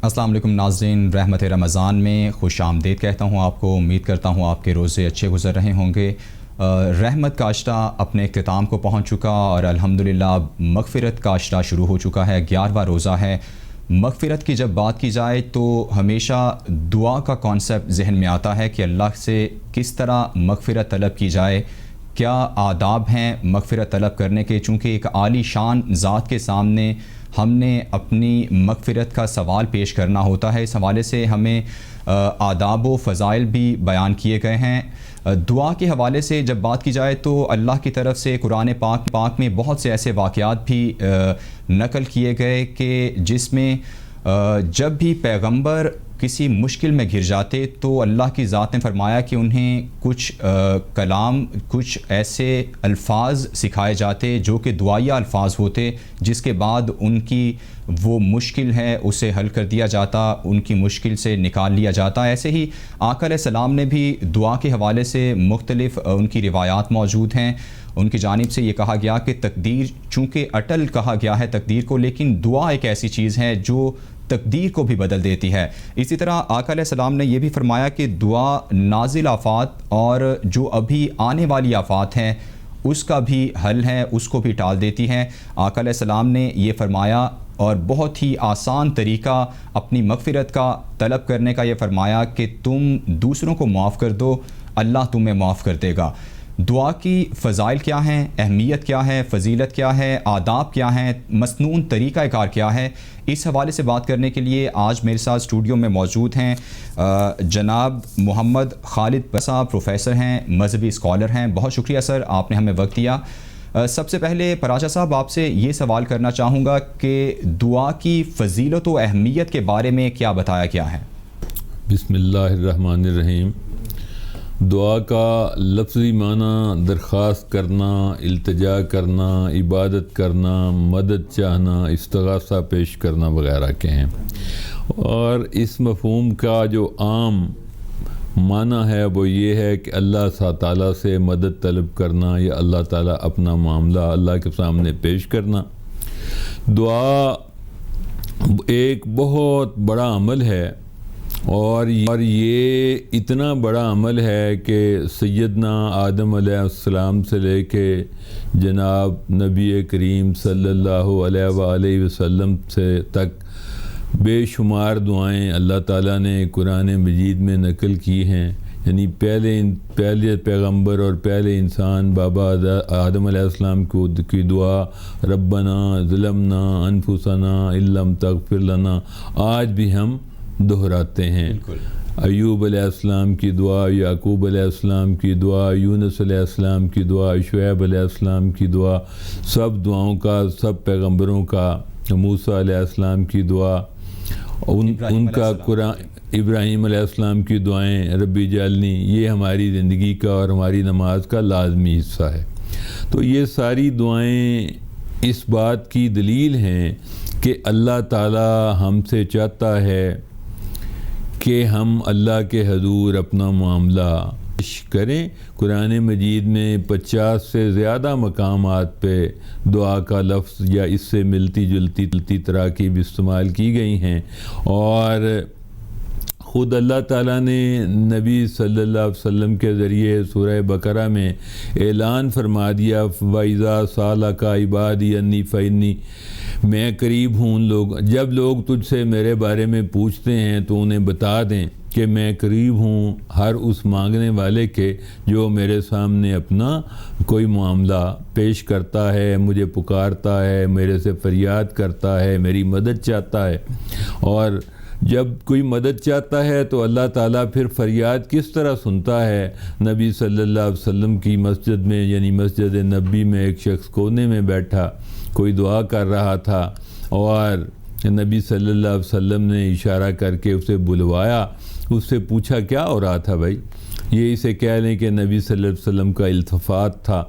السلام علیکم ناظرین، رحمت رمضان میں خوش آمدید کہتا ہوں آپ کو۔ امید کرتا ہوں آپ کے روزے اچھے گزر رہے ہوں گے۔ رحمت کا عشرہ اپنے اختتام کو پہنچ چکا اور الحمدللہ مغفرت کا عشرہ شروع ہو چکا ہے۔ 11واں روزہ ہے۔ مغفرت کی جب بات کی جائے تو ہمیشہ دعا کا کانسیپٹ ذہن میں آتا ہے کہ اللہ سے کس طرح مغفرت طلب کی جائے، کیا آداب ہیں مغفرت طلب کرنے کے، چونکہ ایک عالی شان ذات کے سامنے ہم نے اپنی مغفرت کا سوال پیش کرنا ہوتا ہے۔ اس حوالے سے ہمیں آداب و فضائل بھی بیان کیے گئے ہیں۔ دعا کے حوالے سے جب بات کی جائے تو اللہ کی طرف سے قرآن پاک میں بہت سے ایسے واقعات بھی نقل کیے گئے کہ جس میں جب بھی پیغمبر کسی مشکل میں گر جاتے تو اللہ کی ذات نے فرمایا کہ انہیں کچھ کلام، کچھ ایسے الفاظ سکھائے جاتے جو کہ دعائیہ الفاظ ہوتے، جس کے بعد ان کی وہ مشکل ہے اسے حل کر دیا جاتا، ان کی مشکل سے نکال لیا جاتا۔ ایسے ہی آقا علیہ السلام نے بھی دعا کے حوالے سے مختلف ان کی روایات موجود ہیں۔ ان کی جانب سے یہ کہا گیا کہ تقدیر، چونکہ اٹل کہا گیا ہے تقدیر کو، لیکن دعا ایک ایسی چیز ہے جو تقدیر کو بھی بدل دیتی ہے۔ اسی طرح آقا علیہ السلام نے یہ بھی فرمایا کہ دعا نازل آفات اور جو ابھی آنے والی آفات ہیں اس کا بھی حل ہے، اس کو بھی ٹال دیتی ہے۔ آقا علیہ السلام نے یہ فرمایا اور بہت ہی آسان طریقہ اپنی مغفرت کا طلب کرنے کا یہ فرمایا کہ تم دوسروں کو معاف کر دو، اللہ تمہیں معاف کر دے گا۔ دعا کی فضائل کیا ہیں، اہمیت کیا ہے، فضیلت کیا ہے، آداب کیا ہیں، مسنون طریقہ کار کیا ہے، اس حوالے سے بات کرنے کے لیے آج میرے ساتھ اسٹوڈیو میں موجود ہیں جناب محمد خالد صاحب، پروفیسر ہیں، مذہبی اسکالر ہیں۔ بہت شکریہ سر، آپ نے ہمیں وقت دیا۔ سب سے پہلے پراچا صاحب آپ سے یہ سوال کرنا چاہوں گا کہ دعا کی فضیلت و اہمیت کے بارے میں کیا بتایا گیا ہے؟ بسم اللہ الرحمن الرحیم۔ دعا کا لفظی معنی درخواست کرنا، التجا کرنا، عبادت کرنا، مدد چاہنا، استغاثہ پیش کرنا وغیرہ کے ہیں، اور اس مفہوم کا جو عام معنی ہے وہ یہ ہے کہ اللہ تعالیٰ سے مدد طلب کرنا یا اللہ تعالیٰ اپنا معاملہ اللہ کے سامنے پیش کرنا۔ دعا ایک بہت بڑا عمل ہے اور یہ اتنا بڑا عمل ہے کہ سیدنا آدم علیہ السلام سے لے کے جناب نبی کریم صلی اللہ علیہ وآلہ وسلم سے تک بے شمار دعائیں اللہ تعالیٰ نے قرآن مجید میں نقل کی ہیں۔ یعنی پہلے پیغمبر اور پہلے انسان بابا آدم علیہ السلام کی دعا ربنا ظلمنا انفسنا ان لم تغفر لنا آج بھی ہم دہراتے ہیں۔ ایوب علیہ السلام کی دعا، یعقوب علیہ السلام کی دعا، یونس علیہ السلام کی دعا، شعیب علیہ السلام کی دعا، سب دعاؤں کا، سب پیغمبروں کا، موسیٰ علیہ السلام کی دعا، ان کا قرآن، ابراہیم علیہ السلام کی دعائیں ربی جعلنی، یہ ہماری زندگی کا اور ہماری نماز کا لازمی حصہ ہے۔ تو یہ ساری دعائیں اس بات کی دلیل ہیں کہ اللہ تعالیٰ ہم سے چاہتا ہے کہ ہم اللہ کے حضور اپنا معاملہ پیش کریں۔ قرآن مجید میں 50 سے زیادہ مقامات پہ دعا کا لفظ یا اس سے ملتی جلتی تراکیب استعمال کی گئی ہیں، اور خود اللہ تعالیٰ نے نبی صلی اللہ علیہ وسلم کے ذریعے سورہ بقرہ میں اعلان فرما دیا وَإِذَا سَأَلَكَ عِبَادِي أَنِّي فَإِنِّي، میں قریب ہوں ان لوگ، جب لوگ تجھ سے میرے بارے میں پوچھتے ہیں تو انہیں بتا دیں کہ میں قریب ہوں ہر اس مانگنے والے کے جو میرے سامنے اپنا کوئی معاملہ پیش کرتا ہے، مجھے پکارتا ہے، میرے سے فریاد کرتا ہے، میری مدد چاہتا ہے۔ اور جب کوئی مدد چاہتا ہے تو اللہ تعالیٰ پھر فریاد کس طرح سنتا ہے۔ نبی صلی اللہ علیہ وسلم کی مسجد میں، یعنی مسجد نبی میں، ایک شخص کونے میں بیٹھا کوئی دعا کر رہا تھا، اور نبی صلی اللہ علیہ وسلم نے اشارہ کر کے اسے بلوایا، اس سے پوچھا کیا ہو رہا تھا بھائی، یہ اسے کہہ لیں کہ نبی صلی اللہ علیہ وسلم کا التفات تھا،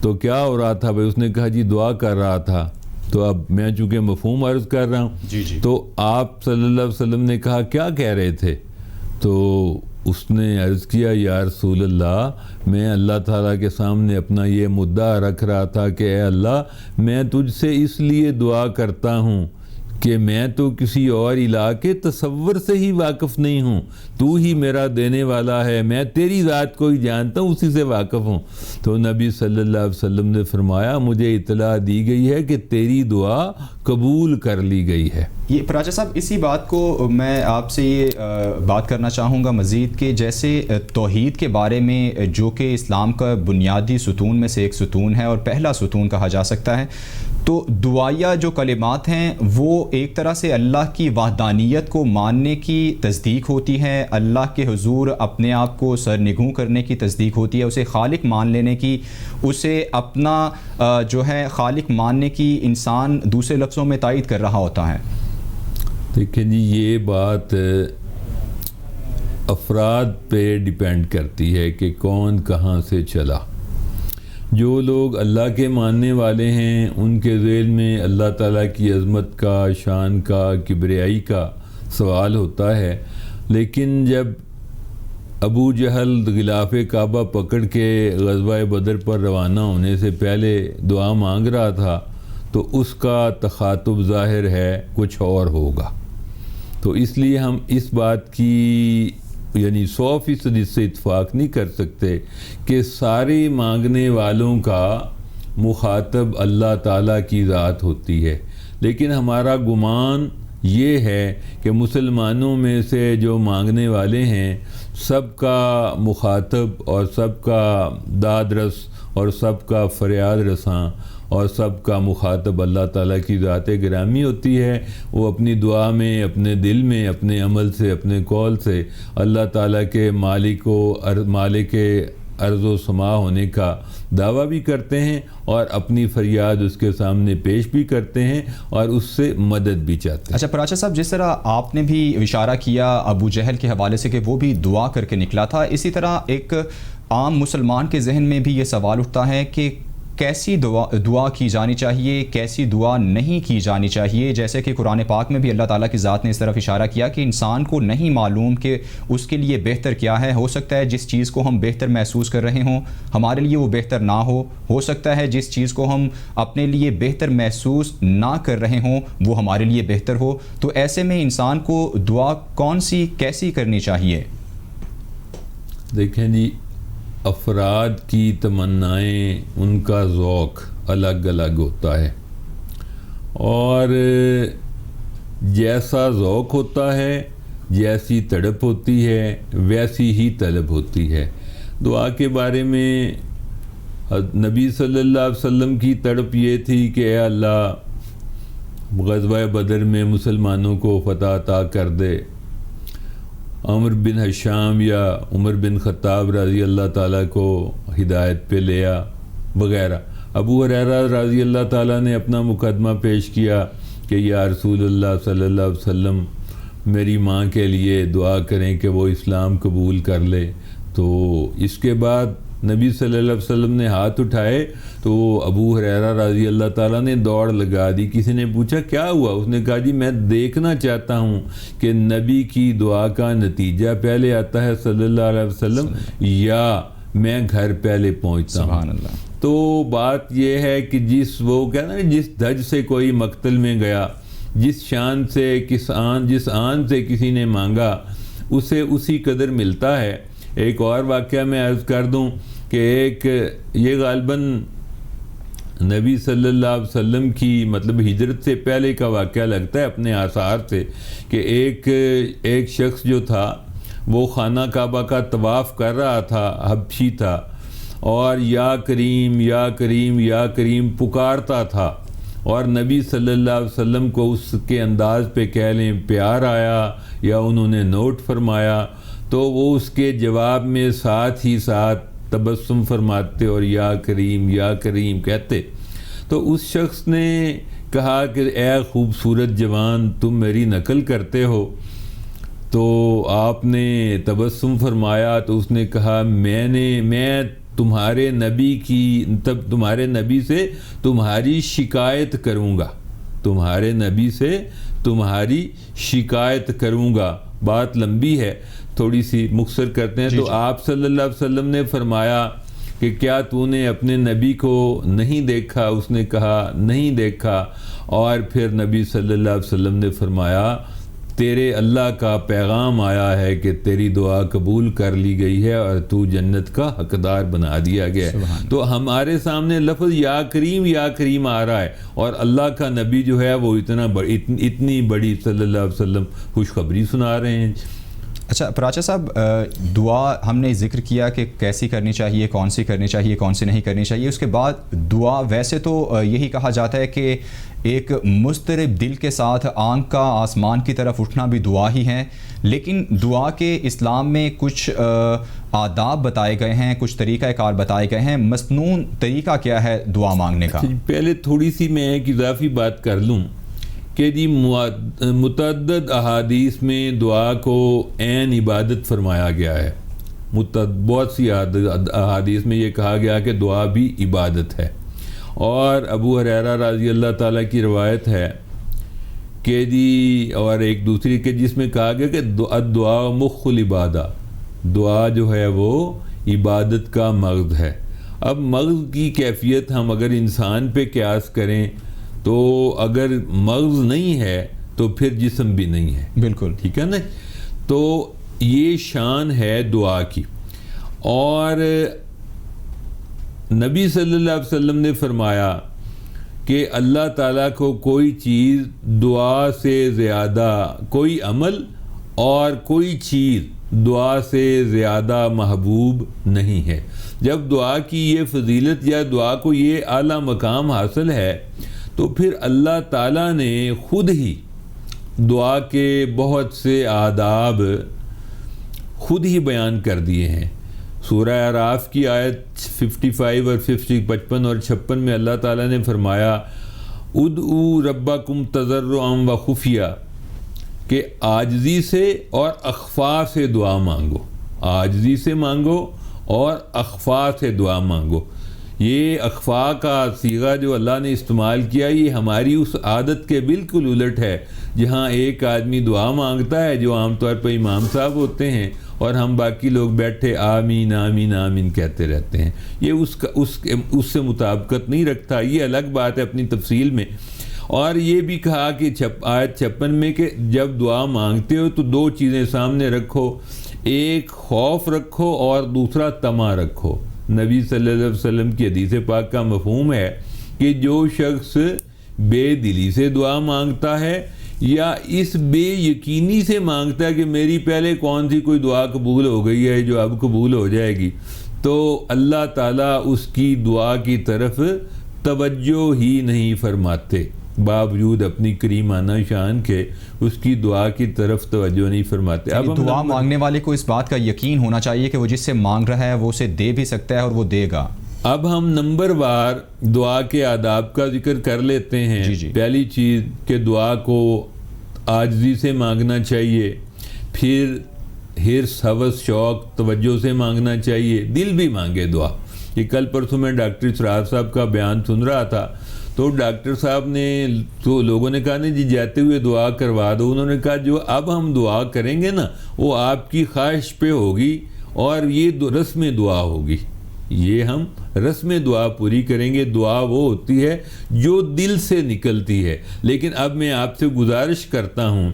تو کیا ہو رہا تھا بھائی، اس نے کہا جی دعا کر رہا تھا۔ تو اب میں چونکہ مفہوم عرض کر رہا ہوں، تو آپ صلی اللہ علیہ وسلم نے کہا کیا کہہ رہے تھے؟ تو اس نے عرض کیا یا رسول اللہ، میں اللہ تعالیٰ کے سامنے اپنا یہ مدعا رکھ رہا تھا کہ اے اللہ، میں تجھ سے اس لیے دعا کرتا ہوں کہ میں تو کسی اور الہ کے تصور سے ہی واقف نہیں ہوں، تو ہی میرا دینے والا ہے، میں تیری ذات کو ہی جانتا ہوں، اسی سے واقف ہوں۔ تو نبی صلی اللہ علیہ وسلم نے فرمایا مجھے اطلاع دی گئی ہے کہ تیری دعا قبول کر لی گئی ہے۔ یہ پراچا صاحب اسی بات کو میں آپ سے یہ بات کرنا چاہوں گا مزید کہ جیسے توحید کے بارے میں جو کہ اسلام کا بنیادی ستون میں سے ایک ستون ہے اور پہلا ستون کہا جا سکتا ہے، تو دعائیہ جو کلمات ہیں وہ ایک طرح سے اللہ کی وحدانیت کو ماننے کی تصدیق ہوتی ہے، اللہ کے حضور اپنے آپ کو سرنگوں کرنے کی تصدیق ہوتی ہے، اسے خالق مان لینے کی، اسے اپنا جو ہے خالق ماننے کی انسان دوسرے لفظوں میں تائید کر رہا ہوتا ہے۔ دیکھیں جی، یہ بات افراد پہ ڈیپینڈ کرتی ہے کہ کون کہاں سے چلا۔ جو لوگ اللہ کے ماننے والے ہیں ان کے ذہن میں اللہ تعالیٰ کی عظمت کا، شان کا، کبریائی کا سوال ہوتا ہے، لیکن جب ابو جہل غلاف کعبہ پکڑ کے غزوہ بدر پر روانہ ہونے سے پہلے دعا مانگ رہا تھا تو اس کا تخاطب ظاہر ہے کچھ اور ہوگا۔ تو اس لیے ہم اس بات کی یعنی 100% اس سے اتفاق نہیں کر سکتے کہ سارے مانگنے والوں کا مخاطب اللہ تعالیٰ کی ذات ہوتی ہے، لیکن ہمارا گمان یہ ہے کہ مسلمانوں میں سے جو مانگنے والے ہیں سب کا مخاطب اور سب کا داد رس اور سب کا فریاد رساں اور سب کا مخاطب اللہ تعالیٰ کی ذات گرامی ہوتی ہے۔ وہ اپنی دعا میں، اپنے دل میں، اپنے عمل سے، اپنے قول سے اللہ تعالیٰ کے مالک ارض و سما ہونے کا دعویٰ بھی کرتے ہیں اور اپنی فریاد اس کے سامنے پیش بھی کرتے ہیں اور اس سے مدد بھی چاہتے ہیں۔ اچھا پراچا صاحب، جس طرح آپ نے بھی اشارہ کیا ابو جہل کے حوالے سے کہ وہ بھی دعا کر کے نکلا تھا، اسی طرح ایک عام مسلمان کے ذہن میں بھی یہ سوال اٹھتا ہے کہ کیسی دعا کی جانی چاہیے، کیسی دعا نہیں کی جانی چاہیے، جیسے کہ قرآن پاک میں بھی اللہ تعالیٰ کی ذات نے اس طرف اشارہ کیا کہ انسان کو نہیں معلوم کہ اس کے لیے بہتر کیا ہے۔ ہو سکتا ہے جس چیز کو ہم بہتر محسوس کر رہے ہوں ہمارے لیے وہ بہتر نہ ہو سکتا ہے جس چیز کو ہم اپنے لیے بہتر محسوس نہ کر رہے ہوں وہ ہمارے لیے بہتر ہو۔ تو ایسے میں انسان کو دعا کون سی کیسی کرنی چاہیے؟ دیکھیں جی، افراد کی تمنائیں، ان کا ذوق الگ الگ ہوتا ہے اور جیسا ذوق ہوتا ہے، جیسی تڑپ ہوتی ہے، ویسی ہی طلب ہوتی ہے۔ دعا کے بارے میں نبی صلی اللہ علیہ وسلم کی تڑپ یہ تھی کہ اے اللہ غزوہ بدر میں مسلمانوں کو فتح عطا کر دے، عمر بن حشام یا عمر بن خطاب رضی اللہ تعالیٰ کو ہدایت پہ لیا وغیرہ۔ ابو ہریرہ رضی اللہ تعالیٰ نے اپنا مقدمہ پیش کیا کہ یا رسول اللہ صلی اللہ علیہ وسلم میری ماں کے لیے دعا کریں کہ وہ اسلام قبول کر لے۔ تو اس کے بعد نبی صلی اللہ علیہ وسلم نے ہاتھ اٹھائے تو ابو ہریرہ رضی اللہ تعالیٰ نے دوڑ لگا دی۔ کسی نے پوچھا کیا ہوا؟ اس نے کہا جی میں دیکھنا چاہتا ہوں کہ نبی کی دعا کا نتیجہ پہلے آتا ہے صلی اللہ علیہ وسلم یا میں گھر پہلے پہنچتا ہوں۔ سبحان اللہ۔ تو بات یہ ہے کہ جس دھج سے کوئی مقتل میں گیا، جس شان سے جس آن سے کسی نے مانگا اسے اسی قدر ملتا ہے۔ ایک اور واقعہ میں عرض کر دوں کہ یہ غالباً نبی صلی اللہ علیہ وسلم کی مطلب ہجرت سے پہلے کا واقعہ لگتا ہے اپنے آثار سے، کہ ایک شخص جو تھا وہ خانہ کعبہ کا طواف کر رہا تھا، حبشی تھا، اور یا کریم یا کریم یا کریم پکارتا تھا، اور نبی صلی اللہ علیہ وسلم کو اس کے انداز پہ کہہ لیں پیار آیا یا انہوں نے نوٹ فرمایا تو وہ اس کے جواب میں ساتھ ہی ساتھ تبسم فرماتے اور یا کریم کہتے۔ تو اس شخص نے کہا کہ اے خوبصورت جوان تم میری نقل کرتے ہو، تو آپ نے تبسم فرمایا تو اس نے کہا میں تمہارے نبی سے تمہاری شکایت کروں گا، تمہارے نبی سے تمہاری شکایت کروں گا۔ بات لمبی ہے، تھوڑی سی مختصر کرتے ہیں۔ تو آپ صلی اللہ علیہ وسلم نے فرمایا کہ کیا تو نے اپنے نبی کو نہیں دیکھا؟ اس نے کہا نہیں دیکھا، اور پھر نبی صلی اللہ علیہ وسلم نے فرمایا تیرے اللہ کا پیغام آیا ہے کہ تیری دعا قبول کر لی گئی ہے اور تو جنت کا حقدار بنا دیا گیا ہے۔ تو ہمارے سامنے لفظ یا کریم آ رہا ہے، اور اللہ کا نبی جو ہے وہ اتنی بڑی صلی اللہ علیہ وسلم خوشخبری سنا رہے ہیں۔ اچھا پراچا صاحب، دعا ہم نے ذکر کیا کہ کیسی کرنی چاہیے، کون سی کرنی چاہیے، کون سی نہیں کرنی چاہیے۔ اس کے بعد دعا، ویسے تو یہی کہا جاتا ہے کہ ایک مضطرب دل کے ساتھ آنکھ کا آسمان کی طرف اٹھنا بھی دعا ہی ہے، لیکن دعا کے اسلام میں کچھ آداب بتائے گئے ہیں، کچھ طریقہ کار بتائے گئے ہیں۔ مسنون طریقہ کیا ہے دعا مانگنے کا؟ پہلے تھوڑی سی میں ایک اضافی بات کر لوں کہ جی متعدد احادیث میں دعا کو عین عبادت فرمایا گیا ہے۔ بہت سی احادیث میں یہ کہا گیا کہ دعا بھی عبادت ہے، اور ابو ہریرہ رضی اللہ تعالیٰ کی روایت ہے کہ جی، اور ایک دوسری کہ جس میں کہا گیا کہ دعا مخ العبادہ، دعا جو ہے وہ عبادت کا مغز ہے۔ اب مغز کی کیفیت ہم اگر انسان پہ قیاس کریں تو اگر مغز نہیں ہے تو پھر جسم بھی نہیں ہے، بالکل ٹھیک ہے نا۔ تو یہ شان ہے دعا کی، اور نبی صلی اللہ علیہ وسلم نے فرمایا کہ اللہ تعالیٰ کو کوئی چیز دعا سے زیادہ، کوئی عمل اور کوئی چیز دعا سے زیادہ محبوب نہیں ہے۔ جب دعا کی یہ فضیلت یا دعا کو یہ اعلیٰ مقام حاصل ہے تو پھر اللہ تعالیٰ نے خود ہی دعا کے بہت سے آداب خود ہی بیان کر دیے ہیں۔ سورہ اعراف کی آیت 55 اور 55 اور 56 میں اللہ تعالیٰ نے فرمایا ادعوا ربکم تضرعا و خفیہ، کہ عاجزی سے اور اخفا سے دعا مانگو، عاجزی سے مانگو اور اخفا سے دعا مانگو۔ یہ اخفا کا صیغہ جو اللہ نے استعمال کیا یہ ہماری اس عادت کے بالکل الٹ ہے، جہاں ایک آدمی دعا مانگتا ہے جو عام طور پہ امام صاحب ہوتے ہیں اور ہم باقی لوگ بیٹھے آمین آمین آمین کہتے رہتے ہیں۔ یہ اس سے مطابقت نہیں رکھتا، یہ الگ بات ہے اپنی تفصیل میں۔ اور یہ بھی کہا کہ آیت 56 میں کہ جب دعا مانگتے ہو تو دو چیزیں سامنے رکھو، ایک خوف رکھو اور دوسرا طمع رکھو۔ نبی صلی اللہ علیہ وسلم کی حدیث پاک کا مفہوم ہے کہ جو شخص بے دلی سے دعا مانگتا ہے یا اس بے یقینی سے مانگتا ہے کہ میری پہلے کون سی کوئی دعا قبول ہو گئی ہے جو اب قبول ہو جائے گی، تو اللہ تعالیٰ اس کی دعا کی طرف توجہ ہی نہیں فرماتے، باوجود اپنی کریمانہ شان کے اس کی دعا کی طرف توجہ نہیں فرماتے۔ اب دعا مانگنے والے کو اس بات کا یقین ہونا چاہیے کہ وہ جس سے مانگ رہا ہے وہ اسے دے بھی سکتا ہے اور وہ دے گا۔ اب ہم نمبر وار دعا کے آداب کا ذکر کر لیتے ہیں۔ جی پہلی چیز کہ دعا کو عاجزی سے مانگنا چاہیے، پھر حرص، ہوس، شوق، توجہ سے مانگنا چاہیے، دل بھی مانگے دعا۔ یہ کل پرسوں میں ڈاکٹر اسرار صاحب کا بیان سن رہا تھا تو ڈاکٹر صاحب نے تو لوگوں نے کہا نہیں جی جاتے ہوئے دعا کروا دو، انہوں نے کہا جو اب ہم دعا کریں گے نا وہ آپ کی خواہش پہ ہوگی اور یہ رسم دعا ہوگی، یہ ہم رسم دعا پوری کریں گے۔ دعا وہ ہوتی ہے جو دل سے نکلتی ہے، لیکن اب میں آپ سے گزارش کرتا ہوں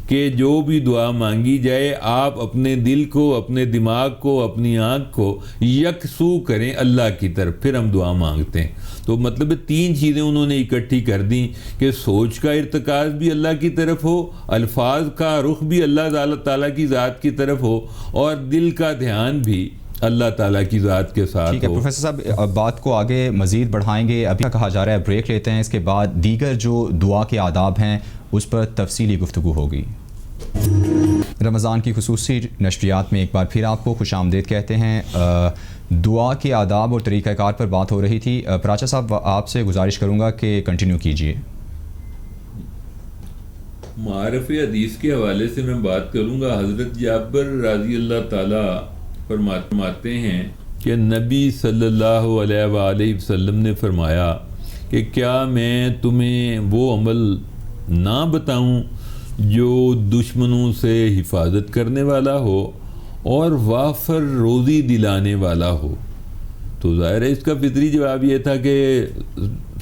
کہ جو بھی دعا مانگی جائے آپ اپنے دل کو، اپنے دماغ کو، اپنی آنکھ کو یکسو کریں اللہ کی طرف، پھر ہم دعا مانگتے ہیں۔ تو مطلب تین چیزیں انہوں نے اکٹھی کر دیں کہ سوچ کا ارتکاز بھی اللہ کی طرف ہو، الفاظ کا رخ بھی اللہ تعالیٰ کی ذات کی طرف ہو، اور دل کا دھیان بھی اللہ تعالیٰ کی ذات کے ساتھ ٹھیک ہے پروفیسر صاحب، بات کو آگے مزید بڑھائیں گے، ابھی کہا جا رہا ہے بریک لیتے ہیں، اس کے بعد دیگر جو دعا کے آداب ہیں اس پر تفصیلی گفتگو ہوگی۔ رمضان کی خصوصی نشریات میں ایک بار پھر آپ کو خوش آمدید کہتے ہیں۔ دعا کے آداب اور طریقہ کار پر بات ہو رہی تھی، پراچا صاحب آپ سے گزارش کروں گا کہ کنٹینیو کیجئے۔ معارف حدیث کے حوالے سے میں بات کروں گا۔ حضرت جابر رضی اللہ تعالیٰ فرماتے ہیں کہ نبی صلی اللہ علیہ وآلہ وسلم نے فرمایا کہ کیا میں تمہیں وہ عمل نہ بتاؤں جو دشمنوں سے حفاظت کرنے والا ہو اور وافر روزی دلانے والا ہو؟ تو ظاہر ہے اس کا فطری جواب یہ تھا کہ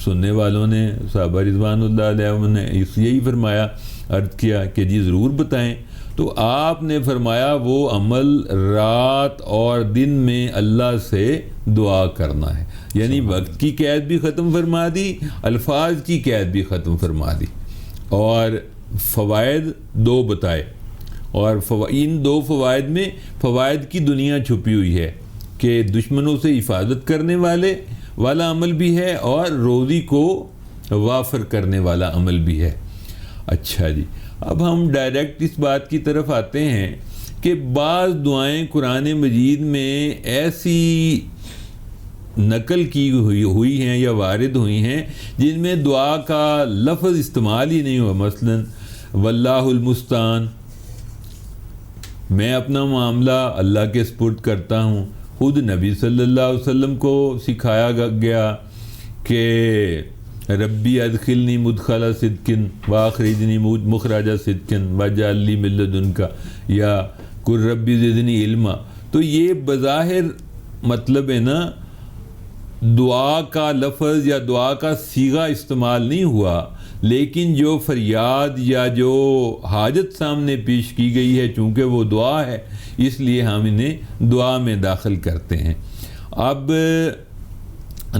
سننے والوں نے صحابہ رضوان اللہ علیہ نے یہی فرمایا، عرض کیا کہ جی ضرور بتائیں. تو آپ نے فرمایا وہ عمل رات اور دن میں اللہ سے دعا کرنا ہے. یعنی وقت کی قید بھی ختم فرما دی، الفاظ کی قید بھی ختم فرما دی، اور فوائد 2 بتائے. اور ان 2 فوائد میں فوائد کی دنیا چھپی ہوئی ہے کہ دشمنوں سے حفاظت کرنے والا عمل بھی ہے اور روزی کو وافر کرنے والا عمل بھی ہے. اچھا جی، اب ہم ڈائریکٹ اس بات کی طرف آتے ہیں کہ بعض دعائیں قرآن مجید میں ایسی نقل کی ہوئی ہیں یا وارد ہوئی ہیں جن میں دعا کا لفظ استعمال ہی نہیں ہوا. مثلا واللہ المستعان، میں اپنا معاملہ اللہ کے سپرد کرتا ہوں. خود نبی صلی اللہ علیہ وسلم کو سکھایا گیا کہ ربی ادخلنی مدخل صدقن واخرجنی مخرج صدقن واجعل لی من لدنک یا قل ربی زدنی علما. تو یہ بظاہر مطلب ہے نا دعا کا لفظ یا دعا کا صیغہ استعمال نہیں ہوا، لیکن جو فریاد یا جو حاجت سامنے پیش کی گئی ہے چونکہ وہ دعا ہے اس لیے ہم انہیں دعا میں داخل کرتے ہیں. اب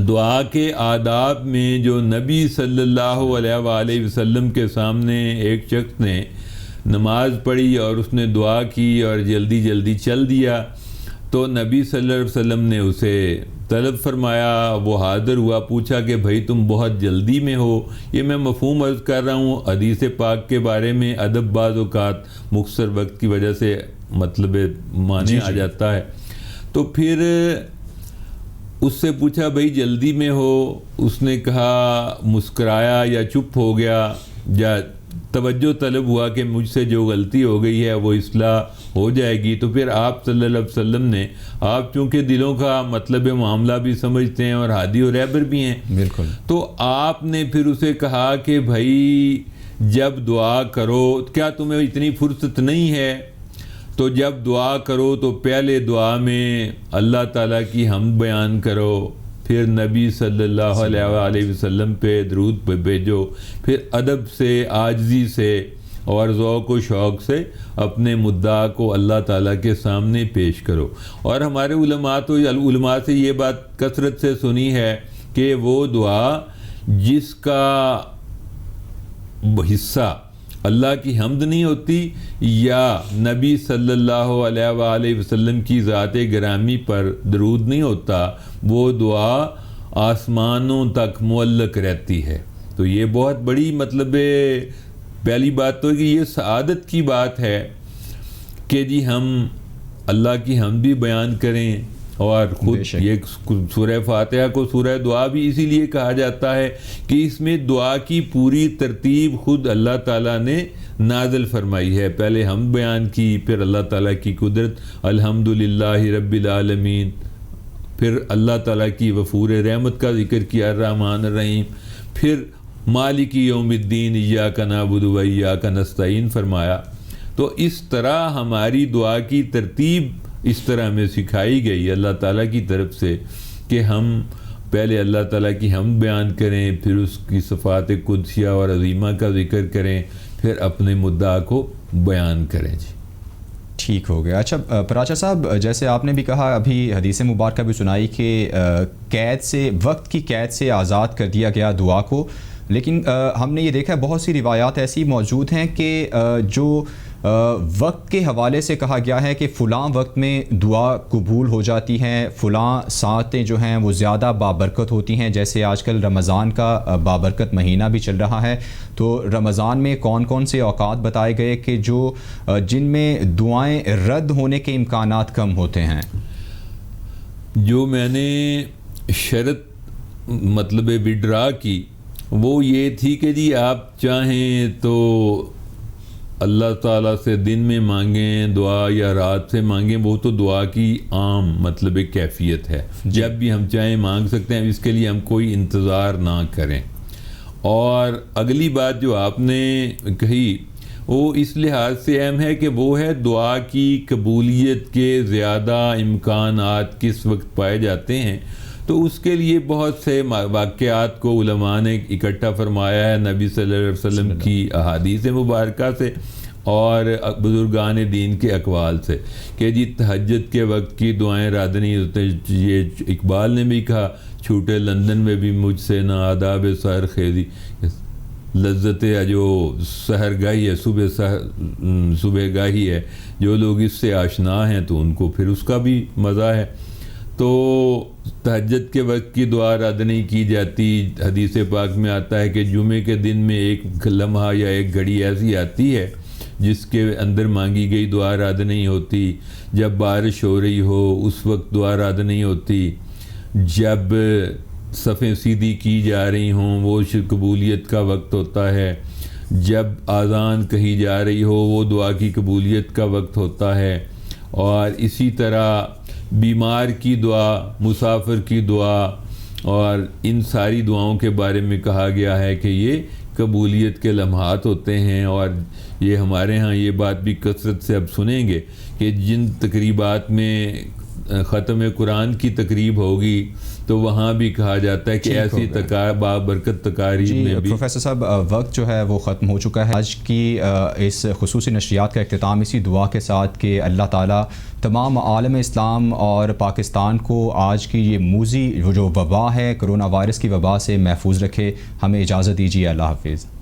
دعا کے آداب میں جو نبی صلی اللہ علیہ وآلہ وسلم کے سامنے ایک شخص نے نماز پڑھی اور اس نے دعا کی اور جلدی جلدی چل دیا، تو نبی صلی اللہ علیہ وسلم نے اسے طلب فرمایا. وہ حاضر ہوا، پوچھا کہ بھائی تم بہت جلدی میں ہو. یہ میں مفہوم عرض کر رہا ہوں، حدیث پاک کے بارے میں ادب بعض اوقات مختصر وقت کی وجہ سے مطلب معنی آ جاتا ہے. تو پھر اس سے پوچھا بھائی جلدی میں ہو، اس نے کہا، مسکرایا یا چپ ہو گیا یا توجہ طلب ہوا کہ مجھ سے جو غلطی ہو گئی ہے وہ اصلاح ہو جائے گی. تو پھر آپ صلی اللہ علیہ وسلم نے، آپ چونکہ دلوں کا مطلب معاملہ بھی سمجھتے ہیں اور ہادی و رہبر بھی ہیں، بالکل، تو آپ نے پھر اسے کہا کہ بھائی جب دعا کرو، کیا تمہیں اتنی فرصت نہیں ہے؟ تو جب دعا کرو تو پہلے دعا میں اللہ تعالیٰ کی حمد بیان کرو، پھر نبی صلی اللہ علیہ وآلہ وسلم پہ درود پہ بھیجو، پھر ادب سے، عاجزی سے اور ذوق و شوق سے اپنے مدعا کو اللہ تعالیٰ کے سامنے پیش کرو. اور ہمارے علماء سے یہ بات کثرت سے سنی ہے کہ وہ دعا جس کا حصہ اللہ کی حمد نہیں ہوتی یا نبی صلی اللہ علیہ وآلہ وسلم کی ذات گرامی پر درود نہیں ہوتا، وہ دعا آسمانوں تک معلق رہتی ہے. تو یہ بہت بڑی مطلب پہلی بات تو کہ یہ سعادت کی بات ہے کہ جی ہم اللہ کی حمد بھی بیان کریں. اور خود یہ سورہ فاتحہ کو سورہ دعا بھی اسی لیے کہا جاتا ہے کہ اس میں دعا کی پوری ترتیب خود اللہ تعالیٰ نے نازل فرمائی ہے. پہلے حمد بیان کی، پھر اللہ تعالیٰ کی قدرت، الحمدللہ رب العالمین، پھر اللہ تعالیٰ کی وفور رحمت کا ذکر کیا، الرحمن الرحیم، پھر مالک یوم الدین ایاک نعبد و ایاک نستعین فرمایا. تو اس طرح ہماری دعا کی ترتیب اس طرح میں سکھائی گئی اللہ تعالیٰ کی طرف سے کہ ہم پہلے اللہ تعالیٰ کی حمد بیان کریں، پھر اس کی صفات قدسیہ اور عظیمہ کا ذکر کریں، پھر اپنے مدعا کو بیان کریں. جی ٹھیک ہو گیا. اچھا پراچا صاحب، جیسے آپ نے بھی کہا، ابھی حدیث مبارکہ بھی سنائی کہ قید سے، وقت کی قید سے آزاد کر دیا گیا دعا کو، لیکن ہم نے یہ دیکھا ہے بہت سی روایات ایسی موجود ہیں کہ جو وقت کے حوالے سے کہا گیا ہے کہ فلاں وقت میں دعا قبول ہو جاتی ہیں، فلاں ساعتیں جو ہیں وہ زیادہ بابرکت ہوتی ہیں. جیسے آج کل رمضان کا بابرکت مہینہ بھی چل رہا ہے، تو رمضان میں کون کون سے اوقات بتائے گئے کہ جو جن میں دعائیں رد ہونے کے امکانات کم ہوتے ہیں؟ جو میں نے شرط مطلب وڈرا کی وہ یہ تھی کہ جی آپ چاہیں تو اللہ تعالیٰ سے دن میں مانگیں دعا یا رات سے مانگیں، وہ تو دعا کی عام مطلب کیفیت ہے، جب بھی ہم چاہیں مانگ سکتے ہیں، اس کے لیے ہم کوئی انتظار نہ کریں. اور اگلی بات جو آپ نے کہی وہ اس لحاظ سے اہم ہے کہ وہ ہے دعا کی قبولیت کے زیادہ امکانات کس وقت پائے جاتے ہیں. تو اس کے لیے بہت سے واقعات کو علماء نے اکٹھا فرمایا ہے نبی صلی اللہ علیہ وسلم کی احادیث مبارکہ سے اور بزرگان دین کے اقوال سے کہ جی تہجد کے وقت کی دعائیں رد نہیں ہوتے. یہ اقبال نے بھی کہا چھوٹے لندن میں بھی مجھ سے نہ آداب سحر خیزی، لذت جو سحر گاہی ہے، صبح گاہی ہے، جو لوگ اس سے آشنا ہیں تو ان کو پھر اس کا بھی مزہ ہے. تو تہجد کے وقت کی دعا رد نہیں کی جاتی. حدیث پاک میں آتا ہے کہ جمعے کے دن میں ایک لمحہ یا ایک گھڑی ایسی آتی ہے جس کے اندر مانگی گئی دعا رد نہیں ہوتی. جب بارش ہو رہی ہو اس وقت دعا رد نہیں ہوتی. جب صفیں سیدھی کی جا رہی ہوں وہ قبولیت کا وقت ہوتا ہے. جب اذان کہی جا رہی ہو وہ دعا کی قبولیت کا وقت ہوتا ہے. اور اسی طرح بیمار کی دعا، مسافر کی دعا، اور ان ساری دعاؤں کے بارے میں کہا گیا ہے کہ یہ قبولیت کے لمحات ہوتے ہیں. اور یہ ہمارے ہاں یہ بات بھی کثرت سے اب سنیں گے کہ جن تقریبات میں ختم قرآن کی تقریب ہوگی تو وہاں بھی کہا جاتا ہے کہ ایسی بابرکت تقاریب میں بھی. پروفیسر صاحب وقت جو ہے وہ ختم ہو چکا ہے. آج کی اس خصوصی نشریات کا اختتام اسی دعا کے ساتھ کہ اللہ تعالیٰ تمام عالم اسلام اور پاکستان کو آج کی یہ موذی جو وبا ہے، کرونا وائرس کی وبا سے محفوظ رکھے. ہمیں اجازت دیجیے. اللہ حافظ.